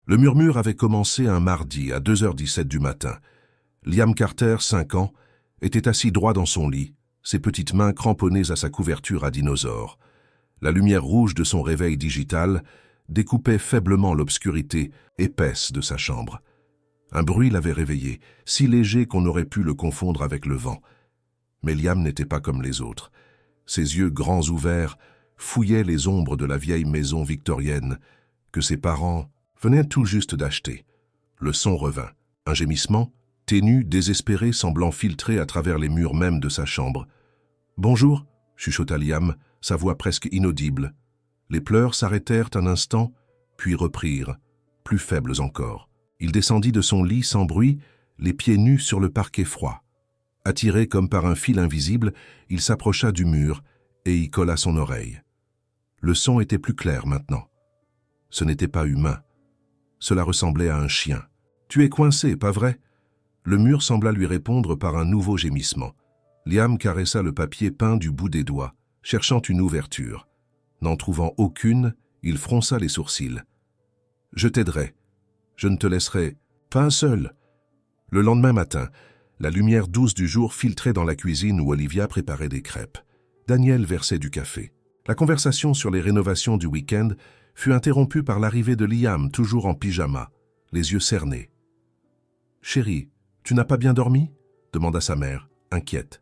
Le murmure avait commencé un mardi à 2h17 du matin. Liam Carter, 5 ans, était assis droit dans son lit, ses petites mains cramponnées à sa couverture à dinosaure. La lumière rouge de son réveil digital découpait faiblement l'obscurité épaisse de sa chambre. Un bruit l'avait réveillé, si léger qu'on aurait pu le confondre avec le vent. Mais Liam n'était pas comme les autres. Ses yeux grands ouverts fouillaient les ombres de la vieille maison victorienne que ses parents venaient tout juste d'acheter. Le son revint. Un gémissement, ténu, désespéré, semblant filtrer à travers les murs même de sa chambre. « Bonjour » chuchota Liam, sa voix presque inaudible. Les pleurs s'arrêtèrent un instant, puis reprirent, plus faibles encore. Il descendit de son lit sans bruit, les pieds nus sur le parquet froid. Attiré comme par un fil invisible, il s'approcha du mur et y colla son oreille. Le son était plus clair maintenant. Ce n'était pas humain. Cela ressemblait à un chien. « Tu es coincé, pas vrai ?» Le mur sembla lui répondre par un nouveau gémissement. Liam caressa le papier peint du bout des doigts, cherchant une ouverture. N'en trouvant aucune, il fronça les sourcils. « Je t'aiderai. Je ne te laisserai pas un seul. » Le lendemain matin, la lumière douce du jour filtrait dans la cuisine où Olivia préparait des crêpes. Daniel versait du café. La conversation sur les rénovations du week-end fut interrompue par l'arrivée de Liam, toujours en pyjama, les yeux cernés. « Chérie, tu n'as pas bien dormi ?» demanda sa mère, inquiète.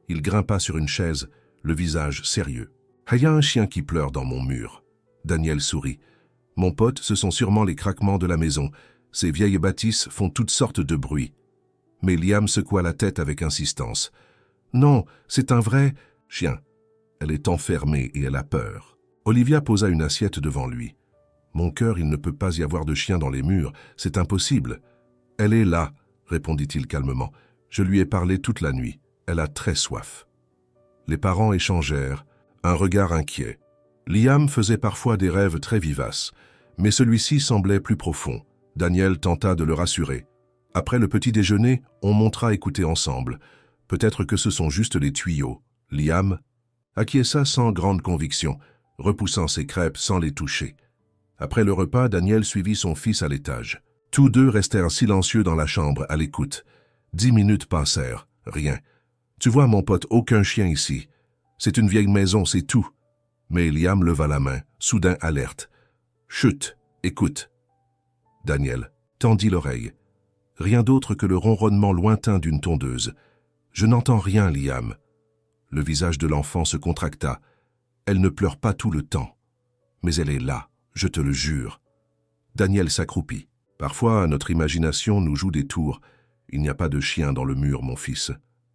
Il grimpa sur une chaise, le visage sérieux. « Il y a un chien qui pleure dans mon mur. » Daniel sourit. « Mon pote, ce sont sûrement les craquements de la maison. Ces vieilles bâtisses font toutes sortes de bruits. » Mais Liam secoua la tête avec insistance. « Non, c'est un vrai chien. Elle est enfermée et elle a peur. » Olivia posa une assiette devant lui. « Mon cœur, il ne peut pas y avoir de chien dans les murs. C'est impossible. »« Elle est là, » répondit-il calmement. « Je lui ai parlé toute la nuit. Elle a très soif. » Les parents échangèrent, un regard inquiet. Liam faisait parfois des rêves très vivaces, mais celui-ci semblait plus profond. Daniel tenta de le rassurer. Après le petit déjeuner, on montera écouter ensemble. Peut-être que ce sont juste les tuyaux. Liam acquiesça sans grande conviction, repoussant ses crêpes sans les toucher. Après le repas, Daniel suivit son fils à l'étage. Tous deux restèrent silencieux dans la chambre, à l'écoute. 10 minutes passèrent, rien. « Tu vois, mon pote, aucun chien ici. C'est une vieille maison, c'est tout. » Mais Liam leva la main, soudain alerte. « Chut, écoute. » Daniel tendit l'oreille. Rien d'autre que le ronronnement lointain d'une tondeuse. « Je n'entends rien, Liam. » Le visage de l'enfant se contracta. Elle ne pleure pas tout le temps. Mais elle est là, je te le jure. Daniel s'accroupit. Parfois, notre imagination nous joue des tours. Il n'y a pas de chien dans le mur, mon fils.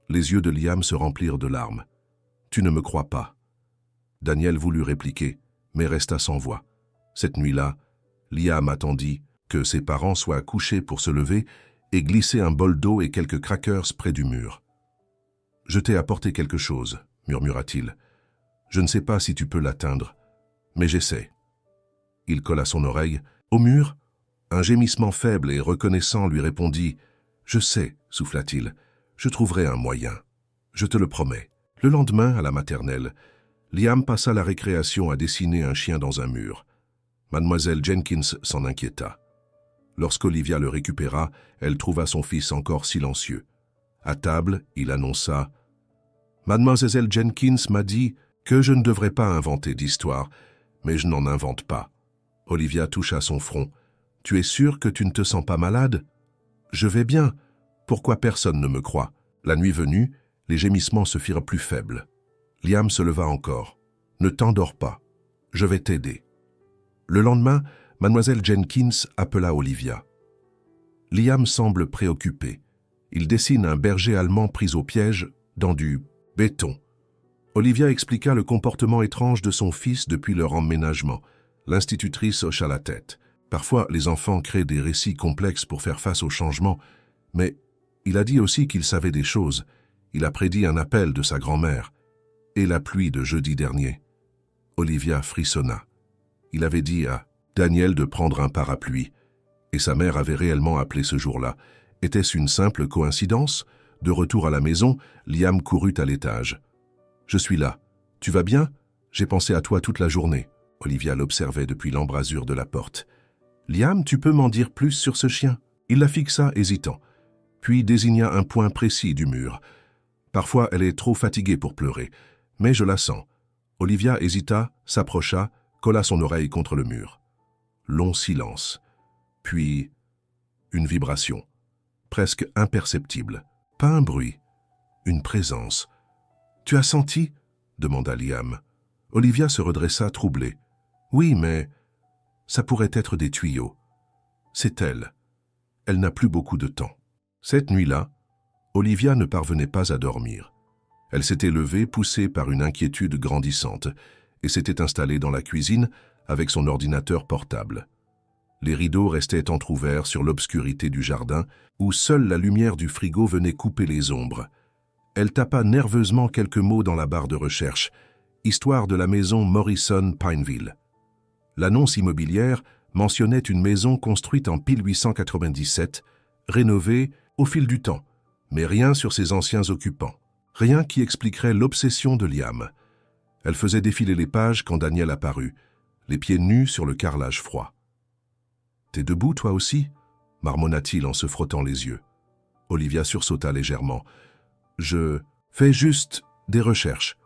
Les yeux de Liam se remplirent de larmes. Tu ne me crois pas. Daniel voulut répliquer, mais resta sans voix. Cette nuit-là, Liam attendit que ses parents soient couchés pour se lever et glisser un bol d'eau et quelques crackers près du mur. « Je t'ai apporté quelque chose, » murmura-t-il. « Je ne sais pas si tu peux l'atteindre, mais j'essaie. » Il colla son oreille. « Au mur ?» Un gémissement faible et reconnaissant lui répondit. « Je sais, » souffla-t-il. « Je trouverai un moyen. Je te le promets. » Le lendemain, à la maternelle, Liam passa la récréation à dessiner un chien dans un mur. Mademoiselle Jenkins s'en inquiéta. Lorsqu'Olivia le récupéra, elle trouva son fils encore silencieux. À table, il annonça « Mademoiselle Jenkins m'a dit que je ne devrais pas inventer d'histoire, mais je n'en invente pas. » Olivia toucha son front. « Tu es sûr que tu ne te sens pas malade ?»« Je vais bien. Pourquoi personne ne me croit ?» La nuit venue, les gémissements se firent plus faibles. Liam se leva encore. « Ne t'endors pas. Je vais t'aider. » Le lendemain, Mademoiselle Jenkins appela Olivia. Liam semble préoccupé. Il dessine un berger allemand pris au piège dans du béton. Olivia expliqua le comportement étrange de son fils depuis leur emménagement. L'institutrice hocha la tête. Parfois, les enfants créent des récits complexes pour faire face au changement, mais il a dit aussi qu'il savait des choses. Il a prédit un appel de sa grand-mère et la pluie de jeudi dernier. Olivia frissonna. Il avait dit à Daniel de prendre un parapluie, et sa mère avait réellement appelé ce jour-là. Était-ce une simple coïncidence? De retour à la maison, Liam courut à l'étage. « Je suis là. Tu vas bien? J'ai pensé à toi toute la journée. » Olivia l'observait depuis l'embrasure de la porte. Liam, tu peux m'en dire plus sur ce chien? Il la fixa, hésitant, puis désigna un point précis du mur. Parfois, elle est trop fatiguée pour pleurer, mais je la sens. Olivia hésita, s'approcha, colla son oreille contre le mur. Long silence, puis une vibration, presque imperceptible. Pas un bruit, une présence. « Tu as senti ?» demanda Liam. Olivia se redressa troublée. « Oui, mais ça pourrait être des tuyaux. C'est elle. Elle n'a plus beaucoup de temps. » Cette nuit-là, Olivia ne parvenait pas à dormir. Elle s'était levée, poussée par une inquiétude grandissante, et s'était installée dans la cuisine avec son ordinateur portable. Les rideaux restaient entr'ouverts sur l'obscurité du jardin, où seule la lumière du frigo venait couper les ombres. Elle tapa nerveusement quelques mots dans la barre de recherche, histoire de la maison Morrison Pineville. L'annonce immobilière mentionnait une maison construite en 1897, rénovée au fil du temps, mais rien sur ses anciens occupants. Rien qui expliquerait l'obsession de Liam. Elle faisait défiler les pages quand Daniel apparut, les pieds nus sur le carrelage froid. « T'es debout, toi aussi ?» marmonna-t-il en se frottant les yeux. Olivia sursauta légèrement. « Je fais juste des recherches. »«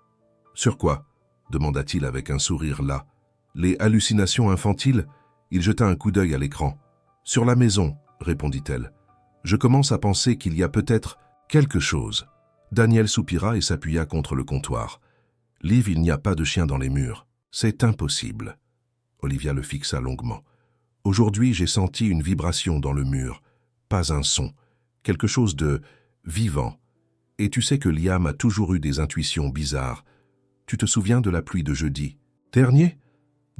Sur quoi ?» demanda-t-il avec un sourire las. « Les hallucinations infantiles ?» Il jeta un coup d'œil à l'écran. « Sur la maison, » répondit-elle. « Je commence à penser qu'il y a peut-être quelque chose. » Daniel soupira et s'appuya contre le comptoir. « Liv, il n'y a pas de chien dans les murs. C'est impossible. » Olivia le fixa longuement. « Aujourd'hui, j'ai senti une vibration dans le mur. Pas un son. Quelque chose de vivant. Et tu sais que Liam a toujours eu des intuitions bizarres. Tu te souviens de la pluie de jeudi dernier ?»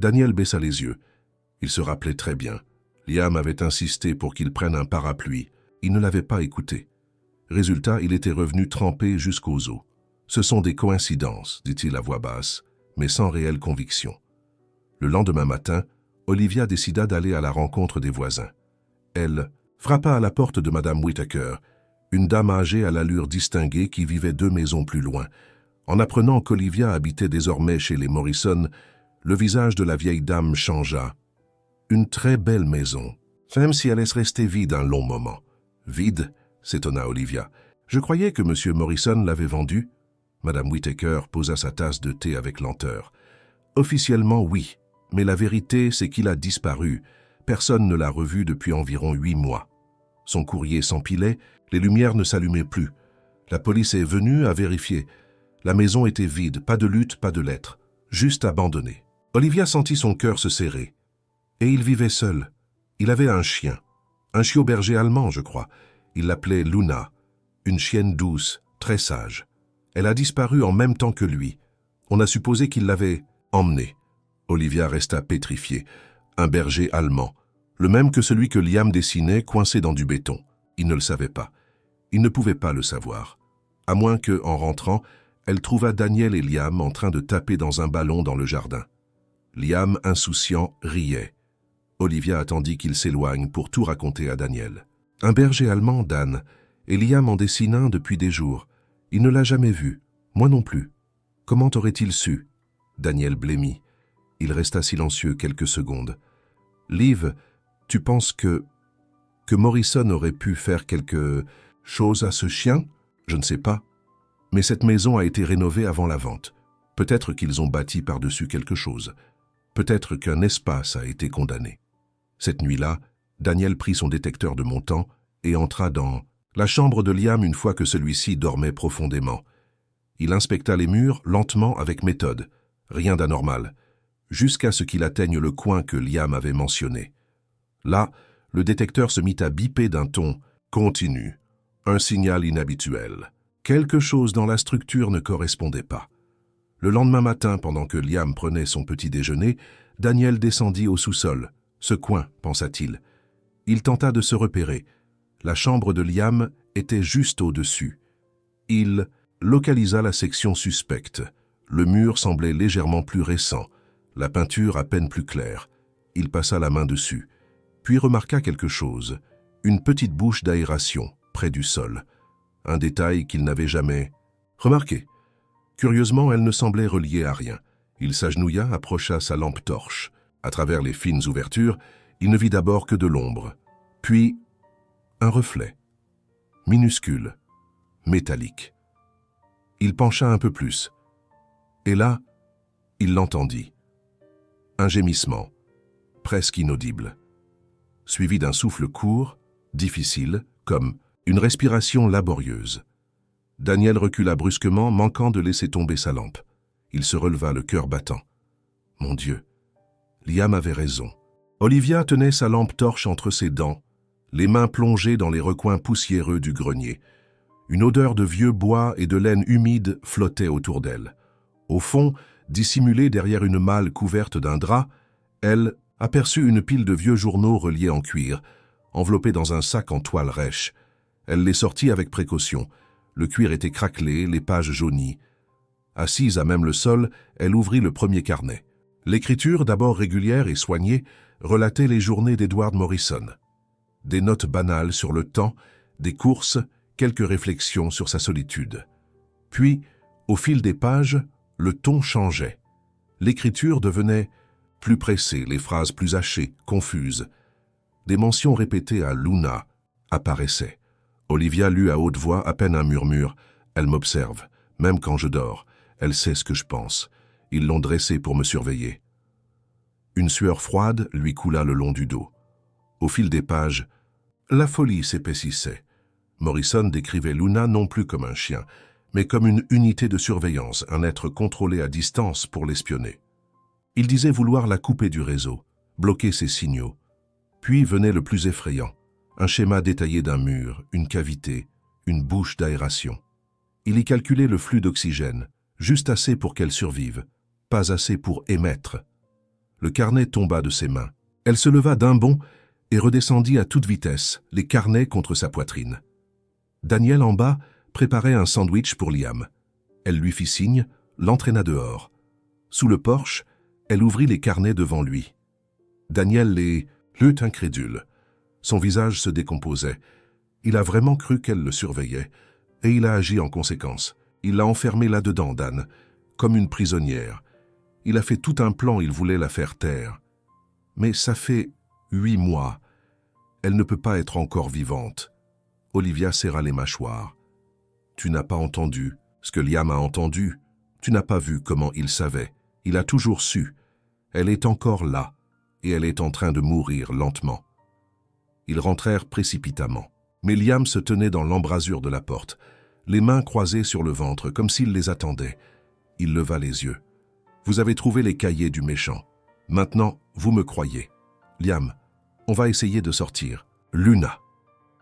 Daniel baissa les yeux. Il se rappelait très bien. Liam avait insisté pour qu'il prenne un parapluie. Il ne l'avait pas écouté. Résultat, il était revenu trempé jusqu'aux os. « Ce sont des coïncidences, » dit-il à voix basse, mais sans réelle conviction. Le lendemain matin, Olivia décida d'aller à la rencontre des voisins. Elle frappa à la porte de Madame Whittaker, une dame âgée à l'allure distinguée qui vivait 2 maisons plus loin. En apprenant qu'Olivia habitait désormais chez les Morrison, le visage de la vieille dame changea. Une très belle maison, même si elle laisse rester vide un long moment. « Vide ?» s'étonna Olivia. « Je croyais que M. Morrison l'avait vendue. » Madame Whittaker posa sa tasse de thé avec lenteur. « Officiellement, oui, mais la vérité, c'est qu'il a disparu. Personne ne l'a revu depuis environ 8 mois. Son courrier s'empilait, les lumières ne s'allumaient plus. La police est venue à vérifier. La maison était vide, pas de lutte, pas de lettres, juste abandonnée. » Olivia sentit son cœur se serrer. Et il vivait seul. Il avait un chien. Un chiot berger allemand, je crois. Il l'appelait Luna, une chienne douce, très sage. Elle a disparu en même temps que lui. On a supposé qu'il l'avait emmenée. Olivia resta pétrifiée. Un berger allemand, le même que celui que Liam dessinait coincé dans du béton. Il ne le savait pas. Il ne pouvait pas le savoir. À moins que, en rentrant, elle trouva Daniel et Liam en train de taper dans un ballon dans le jardin. Liam, insouciant, riait. Olivia attendit qu'il s'éloigne pour tout raconter à Daniel. Un berger allemand, Dan, et Liam en dessine un depuis des jours. Il ne l'a jamais vu, moi non plus. Comment aurait-il su? Daniel blêmit. Il resta silencieux quelques secondes. Liv, tu penses que Morrison aurait pu faire quelque chose à ce chien? Je ne sais pas. Mais cette maison a été rénovée avant la vente. Peut-être qu'ils ont bâti par-dessus quelque chose. Peut-être qu'un espace a été condamné. Cette nuit-là, Daniel prit son détecteur de montant et entra dans la chambre de Liam une fois que celui-ci dormait profondément. Il inspecta les murs lentement avec méthode, rien d'anormal, jusqu'à ce qu'il atteigne le coin que Liam avait mentionné. Là, le détecteur se mit à biper d'un ton continu, un signal inhabituel. Quelque chose dans la structure ne correspondait pas. Le lendemain matin, pendant que Liam prenait son petit déjeuner, Daniel descendit au sous-sol. Ce coin, pensa-t-il. Il tenta de se repérer. La chambre de Liam était juste au-dessus. Il localisa la section suspecte. Le mur semblait légèrement plus récent, la peinture à peine plus claire. Il passa la main dessus, puis remarqua quelque chose, une petite bouche d'aération près du sol. Un détail qu'il n'avait jamais remarqué. Curieusement, elle ne semblait reliée à rien. Il s'agenouilla, approcha sa lampe torche. À travers les fines ouvertures, Il ne vit d'abord que de l'ombre, puis un reflet, minuscule, métallique. Il pencha un peu plus, et là, il l'entendit. Un gémissement, presque inaudible, suivi d'un souffle court, difficile, comme une respiration laborieuse. Daniel recula brusquement, manquant de laisser tomber sa lampe. Il se releva, le cœur battant. Mon Dieu, Liam avait raison. Olivia tenait sa lampe torche entre ses dents, les mains plongées dans les recoins poussiéreux du grenier. Une odeur de vieux bois et de laine humide flottait autour d'elle. Au fond, dissimulée derrière une malle couverte d'un drap, elle aperçut une pile de vieux journaux reliés en cuir, enveloppés dans un sac en toile rêche. Elle les sortit avec précaution. Le cuir était craquelé, les pages jaunies. Assise à même le sol, elle ouvrit le premier carnet. L'écriture, d'abord régulière et soignée, relatait les journées d'Edward Morrison. Des notes banales sur le temps, des courses, quelques réflexions sur sa solitude. Puis, au fil des pages, le ton changeait. L'écriture devenait plus pressée, les phrases plus hachées, confuses. Des mentions répétées à Luna apparaissaient. Olivia lut à haute voix, à peine un murmure. « Elle m'observe, même quand je dors. Elle sait ce que je pense. Ils l'ont dressée pour me surveiller. » Une sueur froide lui coula le long du dos. Au fil des pages, la folie s'épaississait. Morrison décrivait Luna non plus comme un chien, mais comme une unité de surveillance, un être contrôlé à distance pour l'espionner. Il disait vouloir la couper du réseau, bloquer ses signaux. Puis venait le plus effrayant, un schéma détaillé d'un mur, une cavité, une bouche d'aération. Il y calculait le flux d'oxygène, juste assez pour qu'elle survive, pas assez pour émettre. Le carnet tomba de ses mains. Elle se leva d'un bond et redescendit à toute vitesse, les carnets contre sa poitrine. Daniel, en bas, préparait un sandwich pour Liam. Elle lui fit signe, l'entraîna dehors. Sous le porche, elle ouvrit les carnets devant lui. Daniel les lut incrédule. Son visage se décomposait. Il a vraiment cru qu'elle le surveillait, et il a agi en conséquence. Il l'a enfermée là-dedans, Dan, comme une prisonnière. Il a fait tout un plan, il voulait la faire taire. Mais ça fait 8 mois. Elle ne peut pas être encore vivante. Olivia serra les mâchoires. Tu n'as pas entendu ce que Liam a entendu. Tu n'as pas vu comment il savait. Il a toujours su. Elle est encore là, et elle est en train de mourir lentement. Ils rentrèrent précipitamment. Mais Liam se tenait dans l'embrasure de la porte, les mains croisées sur le ventre, comme s'il les attendait. Il leva les yeux. Vous avez trouvé les cahiers du méchant. Maintenant, vous me croyez. Liam, on va essayer de sortir. Luna,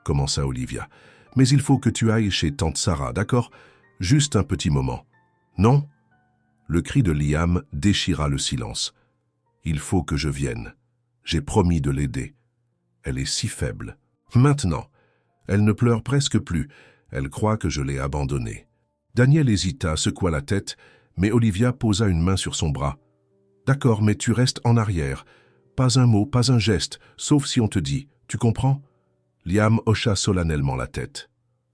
commença Olivia. Mais il faut que tu ailles chez tante Sarah, d'accord? Juste un petit moment. Non? Le cri de Liam déchira le silence. Il faut que je vienne. J'ai promis de l'aider. Elle est si faible. Maintenant, elle ne pleure presque plus. Elle croit que je l'ai abandonnée. Daniel hésita, secoua la tête, mais Olivia posa une main sur son bras. D'accord, mais tu restes en arrière. Pas un mot, pas un geste, sauf si on te dit. Tu comprends? Liam hocha solennellement la tête.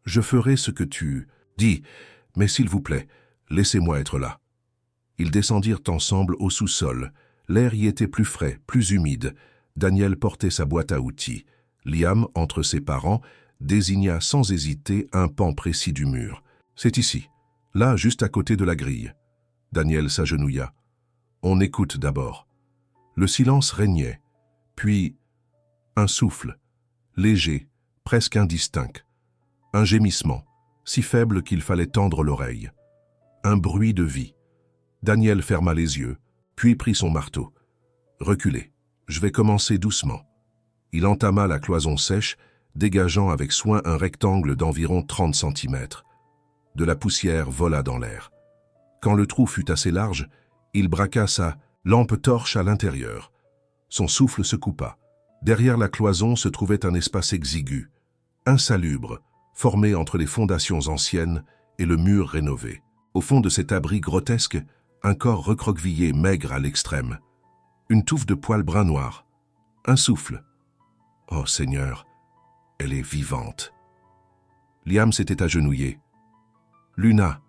Je ferai ce que tu dis, mais s'il vous plaît, laissez-moi être là. Ils descendirent ensemble au sous-sol. L'air y était plus frais, plus humide. Daniel portait sa boîte à outils. Liam, entre ses parents, désigna sans hésiter un pan précis du mur. C'est ici, là, juste à côté de la grille. Daniel s'agenouilla. On écoute d'abord. Le silence régnait, puis un souffle, léger, presque indistinct. Un gémissement, si faible qu'il fallait tendre l'oreille. Un bruit de vie. Daniel ferma les yeux, puis prit son marteau. Reculez, je vais commencer doucement. Il entama la cloison sèche, dégageant avec soin un rectangle d'environ 30 centimètres. De la poussière vola dans l'air. Quand le trou fut assez large, il braqua sa lampe torche à l'intérieur. Son souffle se coupa. Derrière la cloison se trouvait un espace exigu, insalubre, formé entre les fondations anciennes et le mur rénové. Au fond de cet abri grotesque, un corps recroquevillé, maigre à l'extrême. Une touffe de poils brun noir. Un souffle. Oh Seigneur, elle est vivante. Liam s'était agenouillé. Luna,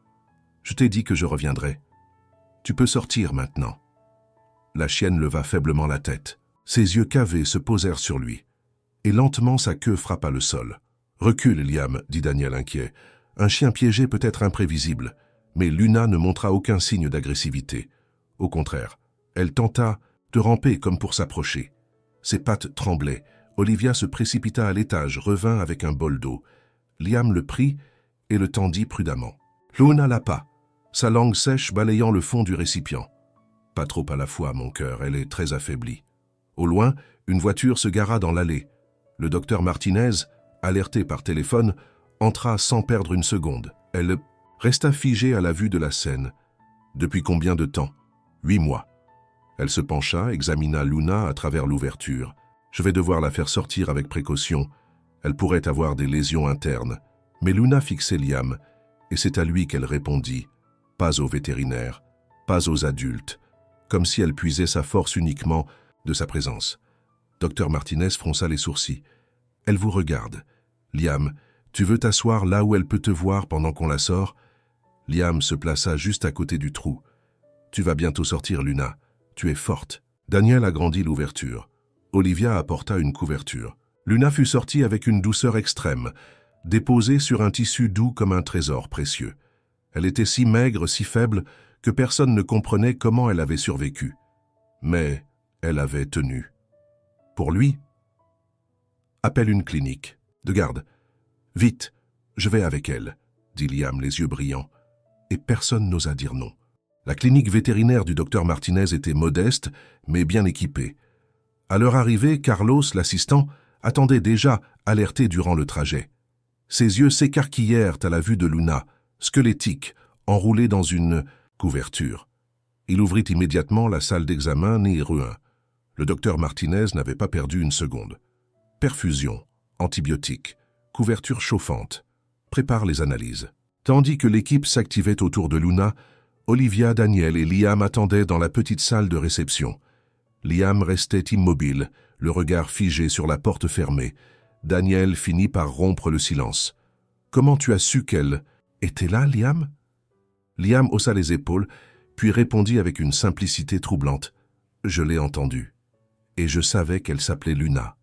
je t'ai dit que je reviendrais. Tu peux sortir maintenant. La chienne leva faiblement la tête. Ses yeux cavés se posèrent sur lui, et lentement sa queue frappa le sol. « Recule, Liam, dit Daniel inquiet. Un chien piégé peut être imprévisible, mais Luna ne montra aucun signe d'agressivité. Au contraire, elle tenta de ramper comme pour s'approcher. Ses pattes tremblaient. Olivia se précipita à l'étage, revint avec un bol d'eau. Liam le prit et le tendit prudemment. Luna lapa, sa langue sèche balayant le fond du récipient. « Pas trop à la fois, mon cœur, elle est très affaiblie. » Au loin, une voiture se gara dans l'allée. Le docteur Martinez, alerté par téléphone, entra sans perdre une seconde. Elle resta figée à la vue de la scène. Depuis combien de temps? 8 mois. Elle se pencha, examina Luna à travers l'ouverture. Je vais devoir la faire sortir avec précaution. Elle pourrait avoir des lésions internes. Mais Luna fixait Liam, et c'est à lui qu'elle répondit. Pas aux vétérinaires, pas aux adultes, comme si elle puisait sa force uniquement de sa présence. Docteur Martinez fronça les sourcils. Elle vous regarde. Liam, tu veux t'asseoir là où elle peut te voir pendant qu'on la sort? Liam se plaça juste à côté du trou. Tu vas bientôt sortir, Luna. Tu es forte. Daniel agrandit l'ouverture. Olivia apporta une couverture. Luna fut sortie avec une douceur extrême, déposée sur un tissu doux comme un trésor précieux. Elle était si maigre, si faible, que personne ne comprenait comment elle avait survécu. Mais elle avait tenu. Pour lui, appelle une clinique. De garde. Vite, je vais avec elle, dit Liam, les yeux brillants. Et personne n'osa dire non. La clinique vétérinaire du docteur Martinez était modeste, mais bien équipée. À leur arrivée, Carlos, l'assistant, attendait déjà, alerté durant le trajet. Ses yeux s'écarquillèrent à la vue de Luna, squelettique, enroulée dans une couverture. Il ouvrit immédiatement la salle d'examen nez ruin. Le docteur Martinez n'avait pas perdu une seconde. Perfusion, antibiotiques, couverture chauffante. Prépare les analyses. Tandis que l'équipe s'activait autour de Luna, Olivia, Daniel et Liam attendaient dans la petite salle de réception. Liam restait immobile, le regard figé sur la porte fermée. Daniel finit par rompre le silence. « Comment tu as su qu'elle était là, Liam ?» Liam haussa les épaules, puis répondit avec une simplicité troublante. « Je l'ai entendue. Et je savais qu'elle s'appelait Luna. »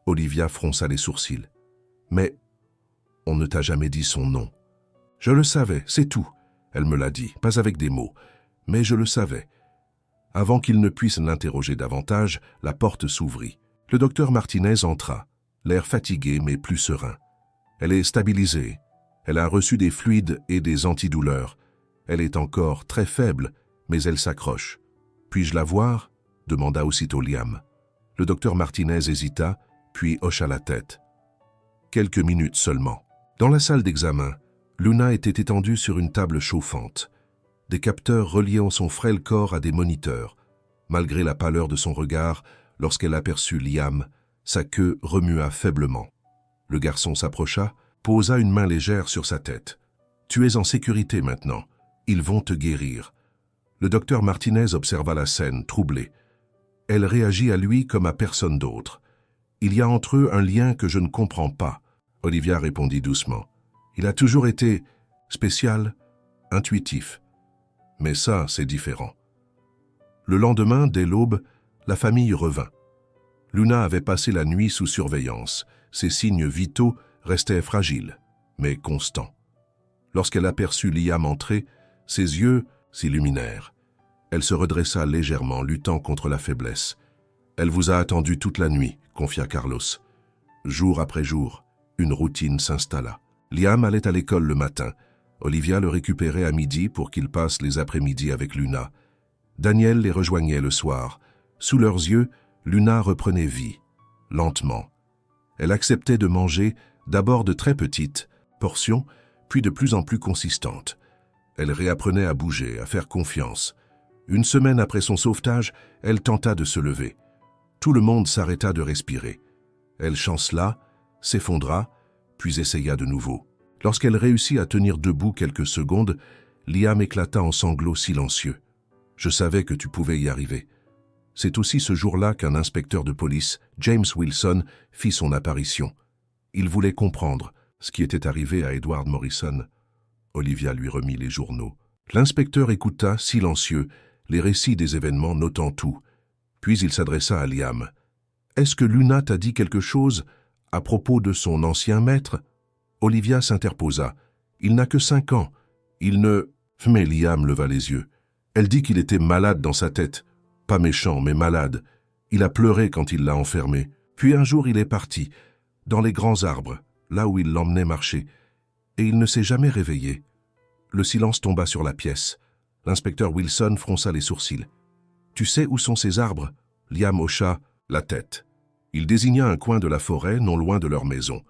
Olivia fronça les sourcils. « Mais on ne t'a jamais dit son nom. »« Je le savais, c'est tout. » Elle me l'a dit, pas avec des mots, mais je le savais. Avant qu'il ne puisse l'interroger davantage, la porte s'ouvrit. Le docteur Martinez entra, l'air fatigué mais plus serein. Elle est stabilisée. Elle a reçu des fluides et des antidouleurs. Elle est encore très faible, mais elle s'accroche. « Puis-je la voir ?» demanda aussitôt Liam. Le docteur Martinez hésita, puis hocha la tête. Quelques minutes seulement. Dans la salle d'examen, Luna était étendue sur une table chauffante. Des capteurs reliant son frêle corps à des moniteurs. Malgré la pâleur de son regard, lorsqu'elle aperçut Liam, sa queue remua faiblement. Le garçon s'approcha, posa une main légère sur sa tête. « Tu es en sécurité maintenant. Ils vont te guérir. » Le docteur Martinez observa la scène, troublé. Elle réagit à lui comme à personne d'autre. « Il y a entre eux un lien que je ne comprends pas. » Olivia répondit doucement. « Il a toujours été spécial, intuitif. Mais ça, c'est différent. » Le lendemain, dès l'aube, la famille revint. Luna avait passé la nuit sous surveillance. Ses signes vitaux restaient fragiles, mais constants. Lorsqu'elle aperçut Liam entrer, ses yeux s'illuminèrent. Elle se redressa légèrement, luttant contre la faiblesse. « Elle vous a attendu toute la nuit », confia Carlos. Jour après jour, une routine s'installa. Liam allait à l'école le matin. Olivia le récupérait à midi pour qu'il passe les après-midi avec Luna. Daniel les rejoignait le soir. Sous leurs yeux, Luna reprenait vie, lentement. Elle acceptait de manger, d'abord de très petites portions, puis de plus en plus consistantes. Elle réapprenait à bouger, à faire confiance. Une semaine après son sauvetage, elle tenta de se lever. Tout le monde s'arrêta de respirer. Elle chancela, s'effondra, puis essaya de nouveau. Lorsqu'elle réussit à tenir debout quelques secondes, Liam éclata en sanglots silencieux. « Je savais que tu pouvais y arriver. » C'est aussi ce jour-là qu'un inspecteur de police, James Wilson, fit son apparition. Il voulait comprendre ce qui était arrivé à Edward Morrison. Olivia lui remit les journaux. L'inspecteur écouta, silencieux, les récits des événements, notant tout. Puis il s'adressa à Liam. « Est-ce que Luna t'a dit quelque chose à propos de son ancien maître ?» Olivia s'interposa. « Il n'a que 5 ans. Il ne... » Mais Liam leva les yeux. Elle dit qu'il était malade dans sa tête. Pas méchant, mais malade. Il a pleuré quand il l'a enfermé. Puis un jour il est parti, dans les grands arbres, là où il l'emmenait marcher. Et il ne s'est jamais réveillé. Le silence tomba sur la pièce. L'inspecteur Wilson fronça les sourcils. « Tu sais où sont ces arbres ?» Liam hocha la tête. Il désigna un coin de la forêt non loin de leur maison.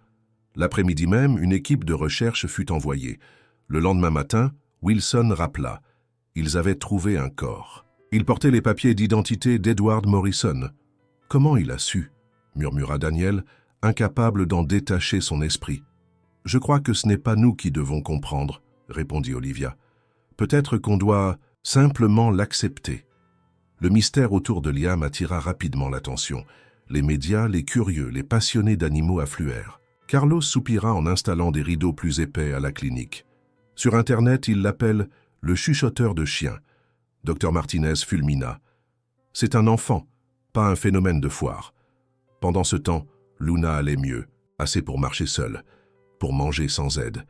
L'après-midi même, une équipe de recherche fut envoyée. Le lendemain matin, Wilson rappela. Ils avaient trouvé un corps. Il portait les papiers d'identité d'Edward Morrison. « Comment il a su ?» murmura Daniel, incapable d'en détacher son esprit. « Je crois que ce n'est pas nous qui devons comprendre, » répondit Olivia. « Peut-être qu'on doit simplement l'accepter. » Le mystère autour de Liam attira rapidement l'attention. Les médias, les curieux, les passionnés d'animaux affluèrent. Carlos soupira en installant des rideaux plus épais à la clinique. Sur Internet, il l'appelle « le chuchoteur de chiens ». Dr Martinez fulmina. « C'est un enfant, pas un phénomène de foire. » Pendant ce temps, Luna allait mieux, assez pour marcher seule, pour manger sans aide.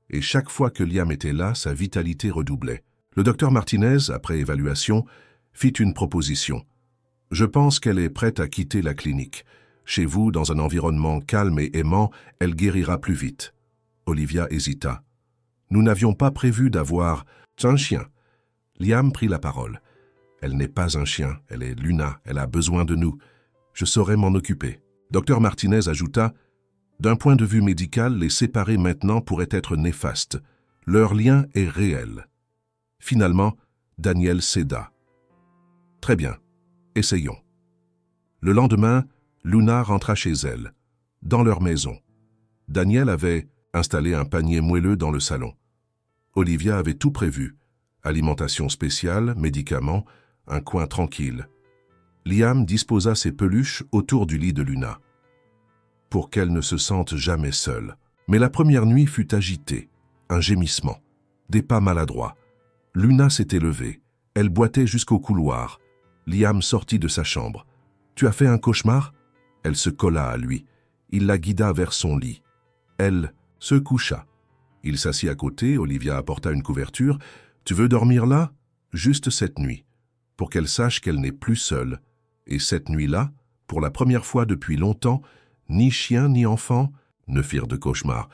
Et chaque fois que Liam était là, sa vitalité redoublait. Le docteur Martinez, après évaluation, fit une proposition. « Je pense qu'elle est prête à quitter la clinique. Chez vous, dans un environnement calme et aimant, elle guérira plus vite. » Olivia hésita. « Nous n'avions pas prévu d'avoir un chien. » Liam prit la parole. « Elle n'est pas un chien, elle est Luna, elle a besoin de nous. Je saurai m'en occuper. » Dr Martinez ajouta « D'un point de vue médical, les séparer maintenant pourrait être néfaste. Leur lien est réel. » Finalement, Daniel céda. « Très bien, essayons. » Le lendemain, Luna rentra chez elle, dans leur maison. Daniel avait installé un panier moelleux dans le salon. Olivia avait tout prévu. Alimentation spéciale, médicaments, un coin tranquille. Liam disposa ses peluches autour du lit de Luna, pour qu'elle ne se sente jamais seule. Mais la première nuit fut agitée, un gémissement, des pas maladroits. Luna s'était levée, elle boitait jusqu'au couloir. Liam sortit de sa chambre. « Tu as fait un cauchemar ?» Elle se colla à lui. Il la guida vers son lit. Elle se coucha. Il s'assit à côté, Olivia apporta une couverture. « Tu veux dormir là ?» Juste cette nuit, pour qu'elle sache qu'elle n'est plus seule. Et cette nuit-là, pour la première fois depuis longtemps, ni chien ni enfant ne firent de cauchemar.